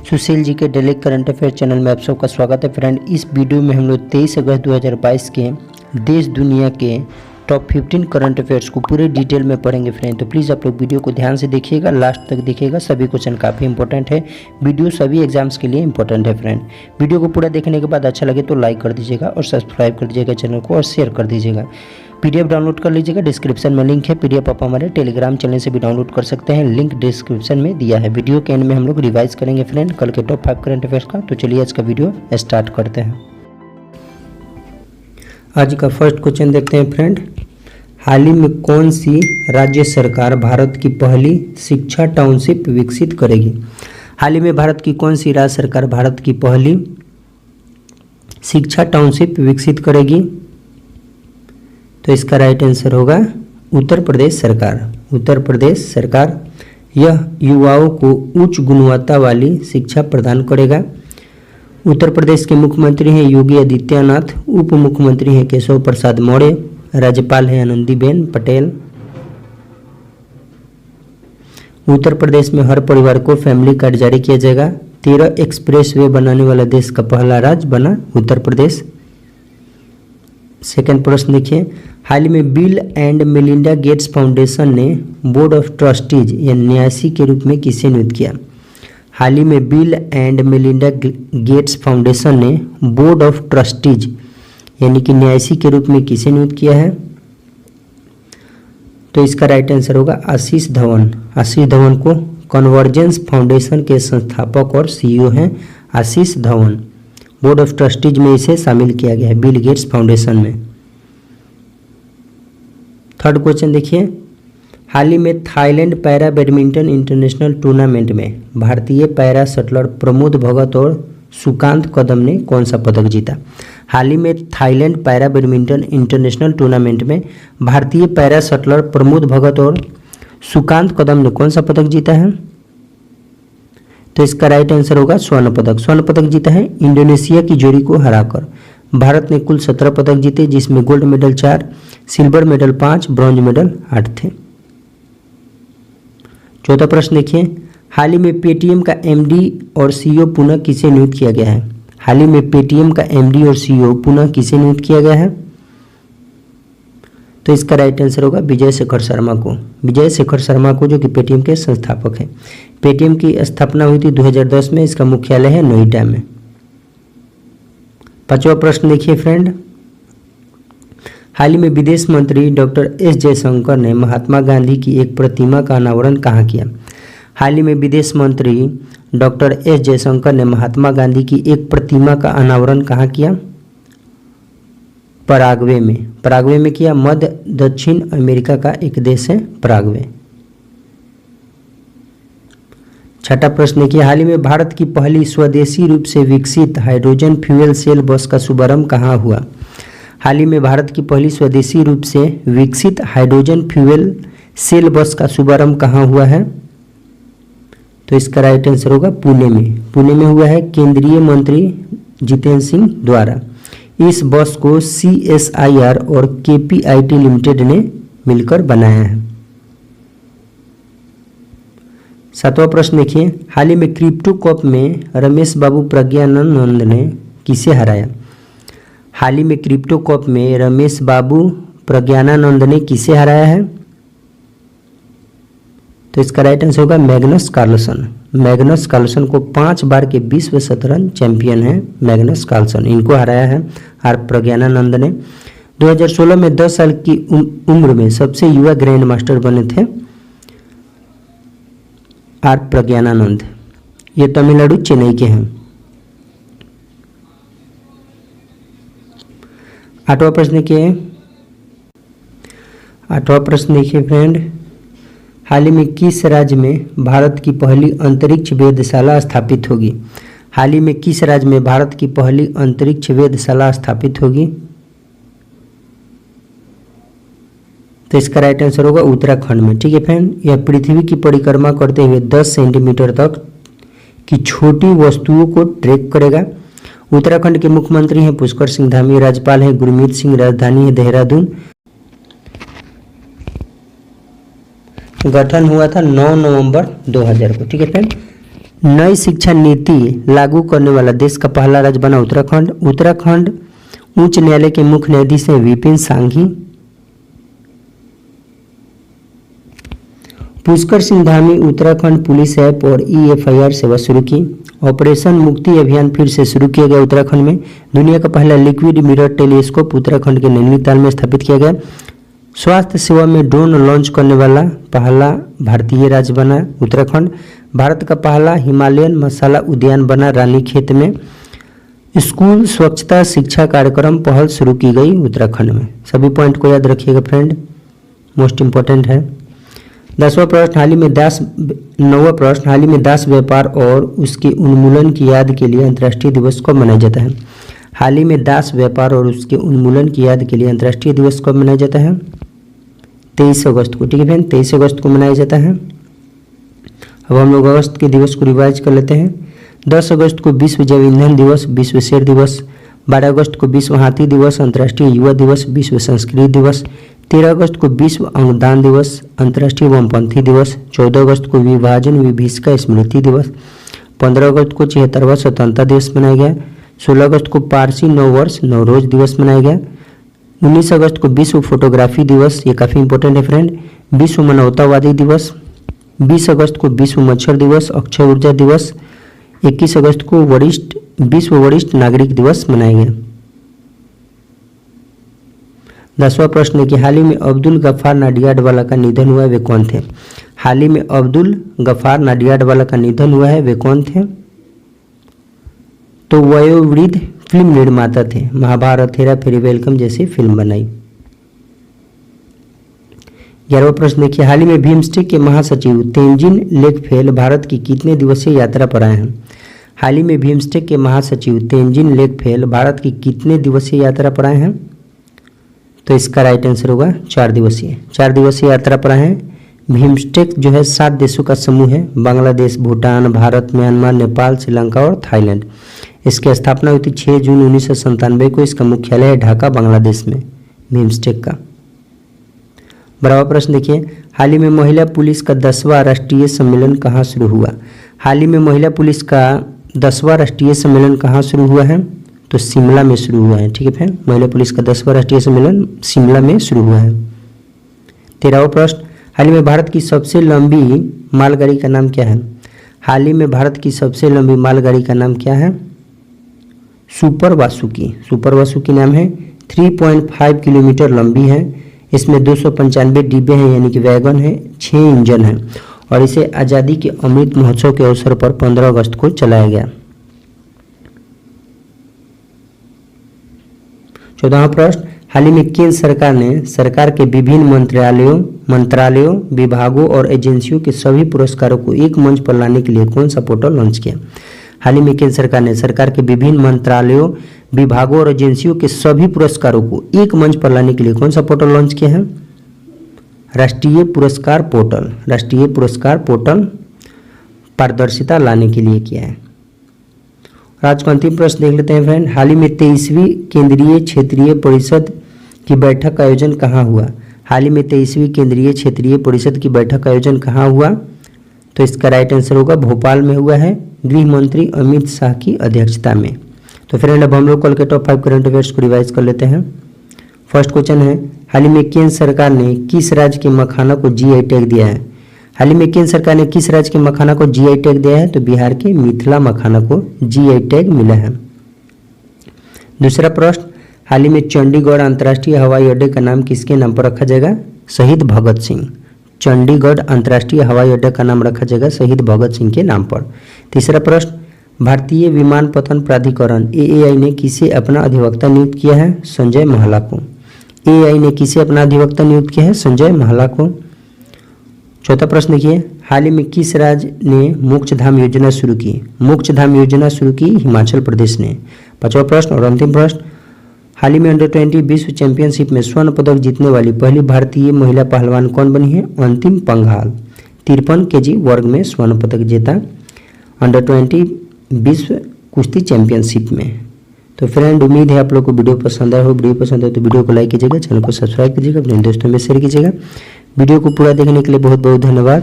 सुशील जी के daily current affair channel में आप सबका स्वागत है फ्रेंड। इस वीडियो में हम लोग 23 अगस्त 2022 के देश दुनिया के टॉप 15 करंट अफेयर्स को पूरे डिटेल में पढ़ेंगे फ्रेंड। तो प्लीज़ आप लोग वीडियो को ध्यान से देखिएगा, लास्ट तक देखिएगा। सभी क्वेश्चन काफ़ी इंपॉर्टेंट है, वीडियो सभी एग्जाम्स के लिए इंपॉर्टेंट है फ्रेंड। वीडियो को पूरा देखने के बाद अच्छा लगे तो लाइक कर दीजिएगा और सब्सक्राइब कर दीजिएगा चैनल को और शेयर कर दीजिएगा। पीडीएफ डाउनलोड कर लीजिएगा, डिस्क्रिप्शन में लिंक है। पीडीएफ आप हमारे टेलीग्राम चैनल से भी डाउनलोड कर सकते हैं, लिंक डिस्क्रिप्शन में दिया है। वीडियो के एंड में हम लोग रिवाइज करेंगे फ्रेंड कल के टॉप 5 करंट अफेयर्स का। तो चलिए आज का वीडियो स्टार्ट करते हैं। आज का फर्स्ट क्वेश्चन देखते हैं फ्रेंड। हाल ही में कौन सी राज्य सरकार भारत की पहली शिक्षा टाउनशिप विकसित करेगी? हाल ही में भारत की कौन सी राज्य सरकार भारत की पहली शिक्षा टाउनशिप विकसित करेगी? तो इसका राइट आंसर होगा उत्तर प्रदेश सरकार। उत्तर प्रदेश सरकार यह युवाओं को उच्च गुणवत्ता वाली शिक्षा प्रदान करेगा। उत्तर प्रदेश के मुख्यमंत्री हैं योगी आदित्यनाथ, उप मुख्यमंत्री हैं केशव प्रसाद मौर्य, राज्यपाल हैं आनंदीबेन पटेल। उत्तर प्रदेश में हर परिवार को फैमिली कार्ड जारी किया जाएगा। 13 एक्सप्रेसवे बनाने वाला देश का पहला राज्य बना उत्तर प्रदेश। सेकंड प्रश्न देखिए। हाल ही में bill and Melinda Gates foundation ने बोर्ड ऑफ ट्रस्टीज या न्यासी के रूप में किसे नियुक्त किया? हाल ही में bill and Melinda Gates foundation ने बोर्ड ऑफ ट्रस्टीज यानी कि न्यासी के रूप में किसे नियुक्त किया है? तो इसका राइट आंसर होगा आशीष धवन। आशीष धवन को कन्वर्जेंस फाउंडेशन के संस्थापक और सीईओ हैं आशीष धवन। बोर्ड ऑफ ट्रस्टीज में इसे शामिल किया गया है बिल गेट्स फाउंडेशन में। थर्ड क्वेश्चन देखिए। हाल ही में Thailand para badminton international tournament में भारतीय पैरा शटलर प्रमोद भगत और सुकांत कदम ने कौन सा पदक जीता? हाल ही में Thailand para badminton international tournament में भारतीय पैरा शटलर प्रमोद भगत और सुकांत कदम ने कौन सा पदक जीता है? तो इसका राइट आंसर होगा स्वर्ण पदक। स्वर्ण पदक जीता है इंडोनेशिया की जोड़ी को हराकर। भारत ने कुल 17 पदक जीते, जिसमें gold medal 4, silver medal 5, bronze medal 8 थे। चौथा प्रश्न देखिए। हाल ही में पेटीएम का एमडी और सीईओ पुनः किसे नियुक्त किया गया है? हाल ही में पेटीएम का एमडी और सीईओ पुनः किसे नियुक्त किया गया है? तो इसका राइट आंसर होगा विजय शेखर शर्मा को। विजय शेखर शर्मा को, जो कि पेटीएम के संस्थापक हैं। पेटीएम की स्थापना हुई थी 2010 में। इसका मुख्यालय है नोएडा में। पांचवा प्रश्न देखिए फ्रेंड। हाल ही में विदेश मंत्री डॉक्टर एस जयशंकर ने महात्मा गांधी की एक प्रतिमा का अनावरण कहाँ किया? हाल ही में विदेश मंत्री डॉक्टर एस जयशंकर ने महात्मा गांधी की एक प्रतिमा का अनावरण कहाँ किया? पराग्वे में। पराग्वे में किया। मध्य दक्षिण अमेरिका का एक देश है पराग्वे। छठा प्रश्न देखिए। हाल ही में भारत की पहली स्वदेशी रूप से विकसित हाइड्रोजन फ्यूल सेल बस का शुभारंभ कहाँ हुआ? हाल ही में भारत की पहली स्वदेशी रूप से विकसित हाइड्रोजन फ्यूल सेल बस का शुभारंभ कहाँ हुआ है? तो इसका राइट आंसर होगा पुणे में। पुणे में हुआ है केंद्रीय मंत्री जितेंद्र सिंह द्वारा। इस बस को CSIR और KPIT लिमिटेड ने मिलकर बनाया है। सातवां प्रश्न देखिए। हाल ही में क्रिप्टो कप में रमेश बाबू प्रज्ञानंद ने किसे हराया? हाल ही में क्रिप्टो कप में रमेश बाबू प्रज्ञानानंद ने किसे हराया है? तो इसका राइट आंसर होगा मैग्नस कार्लसन। मैग्नस कार्लसन को 5 बार के विश्व शतरंज चैंपियन है मैग्नस कार्लसन, इनको हराया है आर प्रज्ञानानंद ने। 2016 में 10 साल की उम्र में सबसे युवा ग्रैंड मास्टर बने थे आर प्रज्ञानानंद। ये तमिलनाडु चेन्नई के हैं। आठवां प्रश्न देखिए फ्रेंड। हाल ही में किस राज्य में भारत की पहली अंतरिक्ष वेधशाला स्थापित होगी? हाल ही में किस राज्य में भारत की पहली अंतरिक्ष वेधशाला स्थापित होगी? तो इसका राइट आंसर होगा उत्तराखंड में। ठीक है फ्रेंड। यह पृथ्वी की परिक्रमा करते हुए 10 सेंटीमीटर तक की छोटी वस्तुओं को ट्रैक करेगा। उत्तराखंड के मुख्यमंत्री हैं पुष्कर सिंह धामी, राज्यपाल हैं गुरमीत सिंह, राजधानी है देहरादून। गठन हुआ था 9 नवंबर 2000 को। ठीक है फ्रेंड। नई शिक्षा नीति लागू करने वाला देश का पहला राज्य बना उत्तराखंड। उत्तराखंड उच्च न्यायालय के मुख्य न्यायाधीश हैं विपिन सांघी। पुष्कर सिंह धामी उत्तराखंड पुलिस ऐप और EFIR सेवा शुरू की। ऑपरेशन मुक्ति अभियान फिर से शुरू किया गया उत्तराखंड में। दुनिया का पहला लिक्विड मिरर टेलीस्कोप उत्तराखंड के नैनीताल में स्थापित किया गया। स्वास्थ्य सेवा में ड्रोन लॉन्च करने वाला पहला भारतीय राज्य बना उत्तराखंड। भारत का पहला हिमालयन मसाला उद्यान बना रानीखेत में। स्कूल स्वच्छता शिक्षा कार्यक्रम पहल शुरू की गई उत्तराखंड में। सभी पॉइंट को याद रखिएगा फ्रेंड, मोस्ट इंपॉर्टेंट है। 10वां प्रश्न, हाल ही में 9वां प्रश्न, हाल ही में दास व्यापार और उसके उन्मूलन की याद के लिए अंतर्राष्ट्रीय दिवस कब मनाया जाता है? हाल ही में दास व्यापार और उसके उन्मूलन की याद के लिए अंतर्राष्ट्रीय दिवस कब मनाया जाता है? 23 अगस्त को। ठीक है फ्रेंड, 23 अगस्त को मनाया जाता है। अब हम लोग अगस्त के दिवस को रिवाइज कर लेते हैं। 10 अगस्त को विश्व जैव ईंधन दिवस, विश्व शेर दिवस। 12 अगस्त को विश्व हाथी दिवस, अंतर्राष्ट्रीय युवा दिवस, विश्व संस्कृत दिवस। 13 अगस्त को विश्व अंगदान दिवस, अंतर्राष्ट्रीय वामपंथी दिवस। 14 अगस्त को विभाजन विभीषिका स्मृति दिवस। 15 अगस्त को 76वां स्वतंत्रता दिवस मनाया गया। 16 अगस्त को पारसी नववर्ष नवरोज दिवस मनाया गया। 19 अगस्त को विश्व फोटोग्राफी दिवस, ये काफ़ी इंपॉर्टेंट है फ्रेंड। विश्व मानवतावादी दिवस। 20 अगस्त को विश्व मच्छर दिवस, अक्षय ऊर्जा दिवस। 21 अगस्त को विश्व वरिष्ठ नागरिक दिवस मनाया गया। 10वां प्रश्न है कि हाल ही में अब्दुल गफ्फार नाडियाडवाला का निधन हुआ है, वे कौन थे? हाल ही में अब्दुल गफ्फार नाडियाडवाला का निधन हुआ है, वे कौन थे? तो वयोवृद्ध फिल्म निर्माता थे। महाभारत, हेरा फेरी, वेलकम जैसी फिल्म बनाई। 11वां प्रश्न देखिए, हाल ही में बिम्स्टेक के महासचिव तेंजिन लेकफेल भारत की कितने दिवसीय यात्रा पर आए हैं? हाल ही में बिम्स्टेक के महासचिव तेंजिन लेकफेल भारत की कितने दिवसीय यात्रा पर आए हैं? तो इसका राइट आंसर होगा 4 दिवसीय। 4 दिवसीय यात्रा पर आए हैं। बिम्स्टेक जो है 7 देशों का समूह है, बांग्लादेश, भूटान, भारत, म्यांमार, नेपाल, श्रीलंका और थाईलैंड। इसकी स्थापना हुई थी 6 जून 1997 को। इसका मुख्यालय है ढाका, बांग्लादेश में, बिम्स्टेक का। 12वां प्रश्न देखिए, हाल ही में महिला पुलिस का 10वां राष्ट्रीय सम्मेलन कहाँ शुरू हुआ? हाल ही में महिला पुलिस का 10वां राष्ट्रीय सम्मेलन कहाँ शुरू हुआ है? तो शिमला में शुरू हुआ है। ठीक है फ्रेंड, महिला पुलिस का 10वां राष्ट्रीय सम्मेलन शिमला में शुरू हुआ है। 13वां प्रश्न, हाल ही में भारत की सबसे लंबी मालगाड़ी का नाम क्या है? हाल ही में भारत की सबसे लंबी मालगाड़ी का नाम क्या है? सुपर वासुकी। सुपर वासुकी नाम है। 3.5 किलोमीटर लंबी है। इसमें 295 डिब्बे हैं, यानी कि वैगन है। 6 इंजन है और इसे आज़ादी के अमृत महोत्सव के अवसर पर 15 अगस्त को चलाया गया। 14वां प्रश्न, हाल ही में केंद्र सरकार ने सरकार के विभिन्न मंत्रालयों, विभागों और एजेंसियों के सभी पुरस्कारों को एक मंच पर लाने के लिए कौन सा पोर्टल लॉन्च किया? हाल ही में केंद्र सरकार ने सरकार के विभिन्न मंत्रालयों, विभागों और एजेंसियों के सभी पुरस्कारों को एक मंच पर लाने के लिए कौन सा पोर्टल लॉन्च किया है? राष्ट्रीय पुरस्कार पोर्टल। राष्ट्रीय पुरस्कार पोर्टल पारदर्शिता लाने के लिए किया है। आज का अंतिम प्रश्न देख लेते हैं फ्रेंड, हाल ही में 23वीं केंद्रीय क्षेत्रीय परिषद की बैठक का आयोजन कहाँ हुआ? हाल ही में 23वीं केंद्रीय क्षेत्रीय परिषद की बैठक का आयोजन कहाँ हुआ? तो इसका राइट आंसर होगा भोपाल में हुआ है, गृह मंत्री अमित शाह की अध्यक्षता में। तो फ्रेंड अब हम लोग कल के टॉप 5 करंट अफेयर्स को रिवाइज कर लेते हैं। फर्स्ट क्वेश्चन है, हाल ही में केंद्र सरकार ने किस राज्य के मखाना को GI टैग दिया है? हाल ही में केंद्र सरकार ने किस राज्य के मखाना को GI टैग दिया है? तो बिहार के मिथिला मखाना को GI टैग मिला है। दूसरा प्रश्न, हाल ही में चंडीगढ़ अंतर्राष्ट्रीय हवाई अड्डे का नाम किसके नाम पर रखा जाएगा? शहीद भगत सिंह। चंडीगढ़ अंतर्राष्ट्रीय हवाई अड्डा का नाम रखा जाएगा शहीद भगत सिंह के नाम पर। तीसरा प्रश्न, भारतीय विमानपत्तन प्राधिकरण AAI ने किसे अपना अधिवक्ता नियुक्त किया है? संजय महला को। AAI ने किसे अपना अधिवक्ता नियुक्त किया है? संजय महला को। चौथा प्रश्न देखिए, हाल ही में किस राज्य ने मोक्षधाम योजना शुरू की? मोक्षधाम योजना शुरू की हिमाचल प्रदेश ने। पांचवा प्रश्न और अंतिम प्रश्न, हाल ही में अंडर-20 विश्व चैंपियनशिप में स्वर्ण पदक जीतने वाली पहली भारतीय महिला पहलवान कौन बनी है? अंतिम पंघाल। 53 kg वर्ग में स्वर्ण पदक जीता अंडर-20 विश्व कुश्ती चैंपियनशिप में। तो फ्रेंड उम्मीद है आप लोग को वीडियो पसंद आया हो। वीडियो पसंद है तो वीडियो को लाइक कीजिएगा, चैनल को सब्सक्राइब कीजिएगा, अपने दोस्तों में शेयर कीजिएगा। वीडियो को पूरा देखने के लिए बहुत बहुत धन्यवाद।